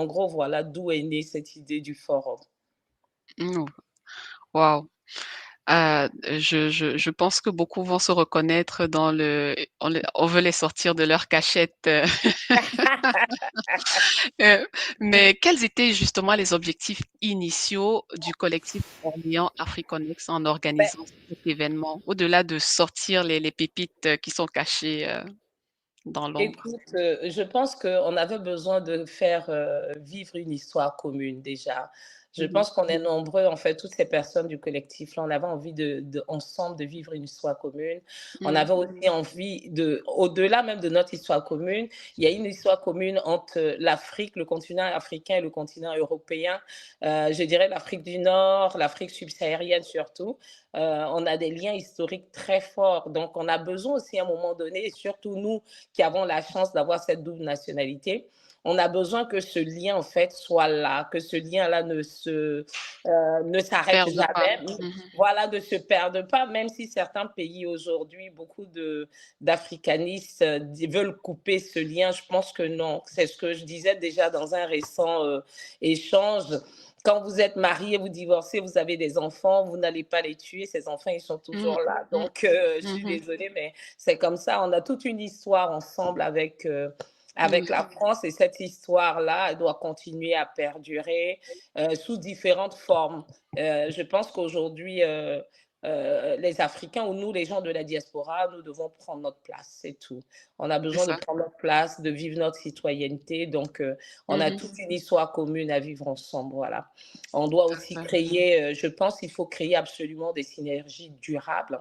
En gros, voilà d'où est née cette idée du forum. Mmh, waouh! Je pense que beaucoup vont se reconnaître dans le on veut les sortir de leur cachette, heu, mais quels étaient justement les objectifs initiaux du collectif Orient Africonex en Ben, organisant cet événement? Au-delà de sortir les pépites, qui sont cachées, dans l'ombre. écoute, je pense qu'on avait besoin de faire, vivre une histoire commune déjà. Je Mmh mh. pense qu'on est nombreux, en fait, toutes ces personnes du collectif là, on avait envie ensemble de vivre une histoire commune. On Mmh. avait aussi envie de au-delà même de notre histoire commune, il y a une histoire commune entre l'Afrique, le continent africain et le continent européen. Je dirais l'Afrique du Nord, l'Afrique subsaharienne surtout. On a des liens historiques très forts, donc on a besoin aussi à un moment donné, et surtout nous qui avons la chance d'avoir cette double nationalité, on a besoin que ce lien en fait soit là, que ce lien-là ne s'arrête Perdre pas. jamais, Mmh mh. voilà, de se perdre pas, même si certains pays aujourd'hui, beaucoup d'africanistes veulent couper ce lien. Je pense que non. C'est ce que je disais déjà dans un récent échange. Quand vous êtes marié, vous divorcez, vous avez des enfants, vous n'allez pas les tuer, ces enfants, ils sont Mmh. toujours là. Mmh. Donc, je suis Mmh mh. désolée, mais c'est comme ça. On a toute une histoire ensemble avec la Mmh. France, et cette histoire-là, elle doit continuer à perdurer sous différentes formes. Je pense qu'aujourd'hui, les Africains ou nous, les gens de la diaspora, nous devons prendre notre place, c'est tout. On a C'est besoin de ça. prendre notre place, de vivre notre citoyenneté. Donc, on Mmh a mh. toute une histoire commune à vivre ensemble. Voilà. On doit Tout à aussi fait. créer, je pense qu'il faut créer absolument des synergies durables